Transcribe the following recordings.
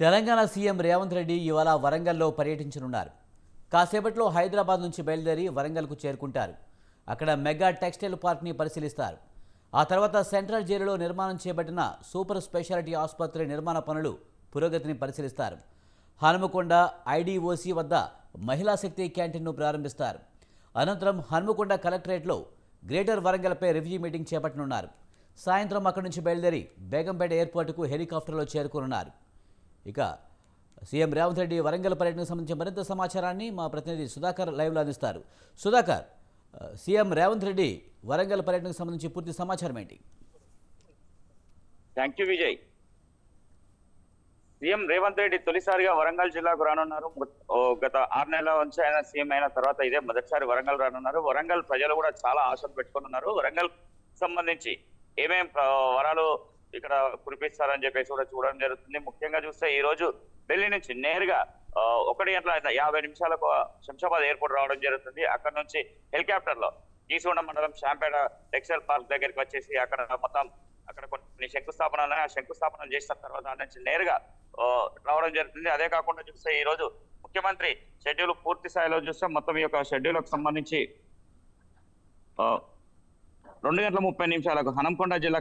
Telangana CM Revanth Reddy ఇవాళ వరంగల్లో పర్యటించనున్నారు. కాసేపట్లో హైదరాబాద్ నుంచి బయలుదేరి వరంగల్కు చేరుకుంటారు. అక్కడ మెగా టెక్స్టైల్ పార్క్ని పరిశీలిస్తారు. ఆ తర్వాత సెంట్రల్ జైలులో నిర్మాణం చేపట్టిన సూపర్ స్పెషాలిటీ ఆసుపత్రి నిర్మాణ పనులు పురోగతిని పరిశీలిస్తారు. హనుమకొండ ఐడీఓసీ వద్ద మహిళా శక్తి క్యాంటీన్ను ప్రారంభిస్తారు. అనంతరం హనుమకొండ కలెక్టరేట్లో గ్రేటర్ వరంగల్పై రివ్యూ మీటింగ్ చేపట్టనున్నారు. సాయంత్రం అక్కడి నుంచి బయలుదేరి బేగంపేట ఎయిర్పోర్టుకు హెలికాప్టర్లో చేరుకోనున్నారు. ఇక సీఎం రేవంత్ రెడ్డి వరంగల్ పర్యటనకు సంబంధించిన మరింత సమాచారాన్ని మా ప్రతినిధి సుధాకర్ లైవ్లో అందిస్తారు. సుధాకర్, సీఎం రేవంత్ రెడ్డి వరంగల్ పర్యటనకు సంబంధించి పూర్తి సమాచారం ఏంటి? Thank you Vijay. CM Revanth Reddy తొలిసారిగా వరంగల్ జిల్లాకు రానున్నారు. గత 6 నెలల నుంచి ఆయన సీఎం అయిన తర్వాత ఇదే మొదటిసారి వరంగల్ రానున్నారు. వరంగల్ ప్రజలు కూడా చాలా ఆశలు పెట్టుకున్నారు. వరంగల్ సంబంధించి ఏమేం వరాలు ఇక్కడ కురిపిస్తారని చెప్పేసి కూడా చూడడం జరుగుతుంది. ముఖ్యంగా చూస్తే ఈ రోజు ఢిల్లీ నుంచి నేరుగా 1:50 శంషాబాద్ ఎయిర్పోర్ట్ రావడం జరుగుతుంది. అక్కడ నుంచి హెలికాప్టర్ లో కీసోండ మండలం శాంపేట టెక్స్టైల్ పార్క్ దగ్గరికి వచ్చేసి అక్కడ కొన్ని శంకుస్థాపనలు ఆ శంకుస్థాపనలు చేసిన తర్వాత నుంచి నేరుగా రావడం జరుగుతుంది. అదే కాకుండా చూస్తే ఈ రోజు ముఖ్యమంత్రి షెడ్యూల్ పూర్తి స్థాయిలో చూస్తే మొత్తం ఈ యొక్క షెడ్యూల్ కు సంబంధించి 2:30 హనంకొండ జిల్లా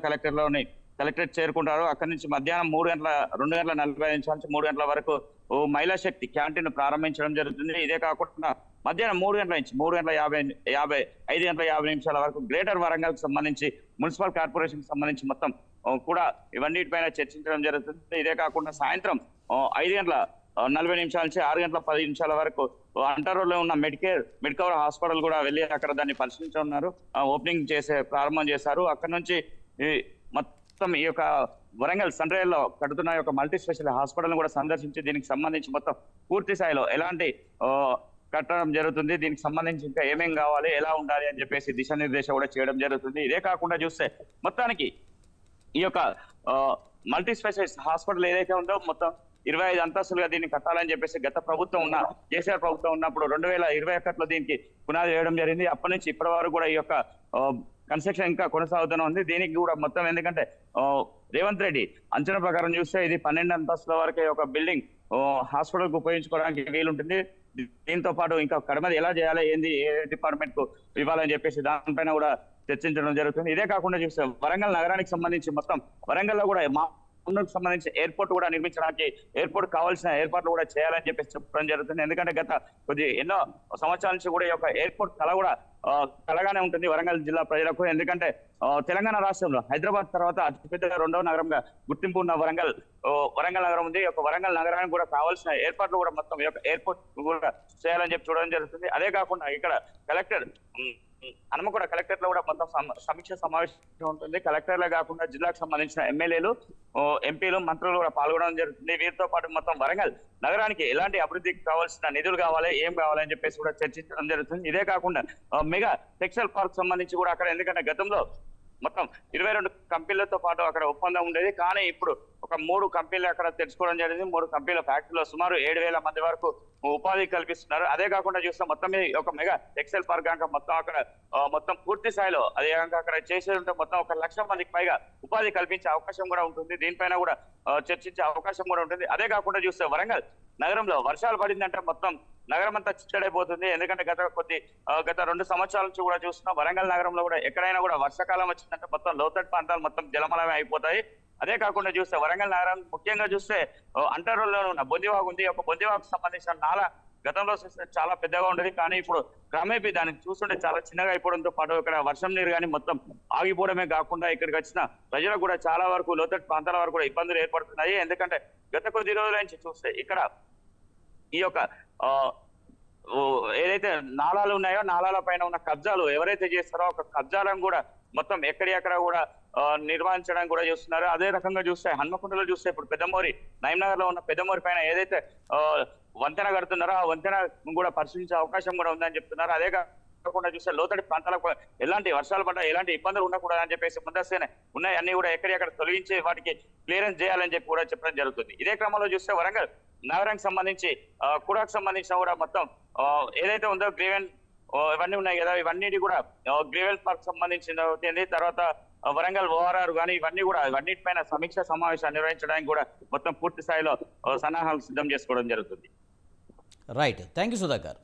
కలెక్టరేట్ చేరుకుంటారు. అక్కడి నుంచి మధ్యాహ్నం 2:45 నుంచి 3 గంటల వరకు మహిళా శక్తి క్యాంటీన్ ప్రారంభించడం జరుగుతుంది. ఇదే కాకుండా మధ్యాహ్నం 3 గంటల నుంచి 5:50 వరకు గ్రేటర్ వరంగల్ కు సంబంధించి మున్సిపల్ కార్పొరేషన్ కి సంబంధించి మొత్తం కూడా ఇవన్నిటిపైన చర్చించడం జరుగుతుంది. ఇదే కాకుండా సాయంత్రం 5:40 నుంచి 6:10 వరకు అంటర్రోడ్లో ఉన్న మెడికవర్ హాస్పిటల్ కూడా వెళ్ళి అక్కడ దాన్ని పరిశీలించనున్నారు. ఓపెనింగ్ ప్రారంభం చేశారు. అక్కడ నుంచి మొత్తం ఈ యొక్క వరంగల్ సండ్రేల్లో కడుతున్న యొక్క మల్టీ స్పెషల్ హాస్పిటల్ కూడా సందర్శించి దీనికి సంబంధించి మొత్తం పూర్తి స్థాయిలో ఎలాంటి కట్టడం జరుగుతుంది, దీనికి సంబంధించి ఇంకా ఏమేం కావాలి, ఎలా ఉండాలి అని చెప్పేసి దిశానిర్దేశం కూడా చేయడం జరుగుతుంది. ఇదే కాకుండా చూస్తే మొత్తానికి ఈ యొక్క మల్టీ స్పెషలిస్ట్ హాస్పిటల్ ఏదైతే ఉందో మొత్తం 25 అంతస్తులుగా దీన్ని కట్టాలని చెప్పేసి గత ప్రభుత్వం కేసీఆర్ ప్రభుత్వం ఉన్నప్పుడు 2021లో దీనికి పునాది వేయడం జరిగింది. అప్పటి నుంచి ఇప్పటి వరకు కూడా ఈ యొక్క కన్స్ట్రక్షన్ ఇంకా కొనసాగుతూనే ఉంది. దీనికి కూడా మొత్తం ఎందుకంటే రేవంత్ రెడ్డి అంచనా ప్రకారం చూస్తే ఇది 12 అంతస్తుల వరకే ఒక బిల్డింగ్ హాస్పిటల్ కు ఉపయోగించుకోవడానికి వీలుంటుంది. దీంతో పాటు ఇంకా కడమది ఎలా చేయాలి, ఏ డిపార్ట్మెంట్ కు ఇవ్వాలని చెప్పేసి దానిపైన కూడా చర్చించడం జరుగుతుంది. ఇదే కాకుండా చూస్తే వరంగల్ నగరానికి సంబంధించి మొత్తం వరంగల్లో కూడా సంబంధించి ఎయిర్పోర్ట్ కూడా నిర్మించడానికి ఎయిర్పోర్ట్ కావాల్సిన ఏర్పాట్లు కూడా చేయాలని చెప్పేసి చెప్పడం జరుగుతుంది. ఎందుకంటే ఎన్నో సంవత్సరాల నుంచి కూడా ఈ యొక్క ఎయిర్పోర్ట్ కలగానే ఉంటుంది వరంగల్ జిల్లా ప్రజలకు. ఎందుకంటే తెలంగాణ రాష్ట్రంలో హైదరాబాద్ తర్వాత అతిపెద్ద 2వ నగరంగా గుర్తింపు ఉన్న వరంగల్ నగరం ఉంది. ఈ యొక్క వరంగల్ నగరానికి కూడా కావాల్సిన ఏర్పాట్లు కూడా మొత్తం ఈ యొక్క ఎయిర్పోర్ట్ కూడా చేయాలని చెప్పి చూడడం జరుగుతుంది. అదే కాకుండా ఇక్కడ హనుమకొండ కలెక్టర్ లో కూడా మొత్తం సమీక్ష సమావేశం ఉంటుంది. కలెక్టర్లే కాకుండా జిల్లాకు సంబంధించిన ఎమ్మెల్యేలు, ఎంపీలు, మంత్రులు కూడా పాల్గొనడం జరుగుతుంది. వీరితో పాటు మొత్తం వరంగల్ నగరానికి ఎలాంటి అభివృద్ధికి కావాల్సిన నిధులు కావాలి, ఏం కావాలని చెప్పేసి కూడా చర్చించడం జరుగుతుంది. ఇదే కాకుండా మెగా టెక్స్టైల్ పార్క్ సంబంధించి కూడా అక్కడ ఎందుకంటే గతంలో మొత్తం 22 కంపెనీలతో పాటు అక్కడ ఒప్పందం ఉండేది. కానీ ఇప్పుడు ఒక 3 కంపెనీలు అక్కడ తెచ్చుకోవడం జరిగింది. 3 కంపెనీల ఫ్యాక్టరీలో సుమారు 7,000 మంది వరకు ఉపాధి కల్పిస్తున్నారు. అదే కాకుండా చూస్తే మొత్తం ఒక మెగా టెక్స్టైల్ పార్క్ కనుక మొత్తం అక్కడ మొత్తం పూర్తి స్థాయిలో అదే కనుక అక్కడ చేసేది ఉంటే మొత్తం 1,00,000 మందికి పైగా ఉపాధి కల్పించే అవకాశం కూడా ఉంటుంది. దీనిపైన కూడా చర్చించే అవకాశం కూడా ఉంటుంది. అదే కాకుండా చూస్తే వరంగల్ నగరంలో వర్షాలు పడిందంటే మొత్తం నగరం అంతా చిచ్చడైపోతుంది. ఎందుకంటే గత 2 సంవత్సరాల నుంచి కూడా చూస్తున్నాం వరంగల్ నగరంలో కూడా ఎక్కడైనా కూడా వర్షాకాలం వచ్చిందంటే మొత్తం లోతట్టు ప్రాంతాలు మొత్తం జలమలమే అయిపోతాయి. అదే కాకుండా చూస్తే వరంగల్ నగరం ముఖ్యంగా చూస్తే అంటర్రోడ్లో ఉన్న బొందివాగు ఉంది. ఒక బొందివాగుకు సంబంధించిన నాల గతంలో చూస్తే చాలా పెద్దగా ఉండేది. కానీ ఇప్పుడు క్రమేపీ దాన్ని చూస్తుంటే చాలా చిన్నగా అయిపోవడంతో పాటు ఇక్కడ వర్షం నీరు కానీ మొత్తం ఆగిపోవడమే కాకుండా ఇక్కడికి వచ్చిన ప్రజలకు కూడా చాలా వరకు లోతట్టు ప్రాంతాల వరకు కూడా ఇబ్బందులు ఏర్పడుతున్నాయి. ఎందుకంటే గత కొద్ది రోజుల నుంచి చూస్తే ఇక్కడ ఈ యొక్క ఏదైతే నాలాలు ఉన్నాయో నాలాల పైన ఉన్న కబ్జాలు ఎవరైతే చేస్తారో ఒక కబ్జాలను కూడా మొత్తం ఎక్కడెక్కడ కూడా నిర్వహించడానికి కూడా చూస్తున్నారు. అదే రకంగా చూస్తే హన్మకొండలో చూస్తే ఇప్పుడు నయీంనగర్ లో ఉన్న పెద్దమోరి పైన ఏదైతే వంతెన కడుతున్నారో ఆ వంతెన కూడా పరిశీలించే అవకాశం కూడా ఉందని చెప్తున్నారు. అదే కాకుండా చూస్తే లోతడి ప్రాంతాలకు ఎలాంటి వర్షాలు పడ్డా ఎలాంటి ఇబ్బందులు ఉండకూడదని చెప్పేసి ముందస్తేనే ఉన్నాయి అన్ని కూడా ఎక్కడెక్కడ తొలగించి వాటికి క్లియరెన్స్ చేయాలని చెప్పి కూడా చెప్పడం జరుగుతుంది. ఇదే క్రమంలో చూస్తే వరంగల్ నగరానికి సంబంధించి కూడాకు సంబంధించిన కూడా మొత్తం ఏదైతే ఉందో గ్రీవెన్ ఇవన్నీ ఉన్నాయి కదా, ఇవన్నీ కూడా గ్రీవెల్ పార్క్ సంబంధించిన తర్వాత వరంగల్ ఓఆర్ఆర్ కానీ ఇవన్నీ కూడా ఇవన్నిటిపైన సమీక్ష సమావేశాలు నిర్వహించడానికి కూడా మొత్తం పూర్తి స్థాయిలో సన్నాహాలు సిద్ధం చేసుకోవడం జరుగుతుంది. Right, thank you Sudhakar.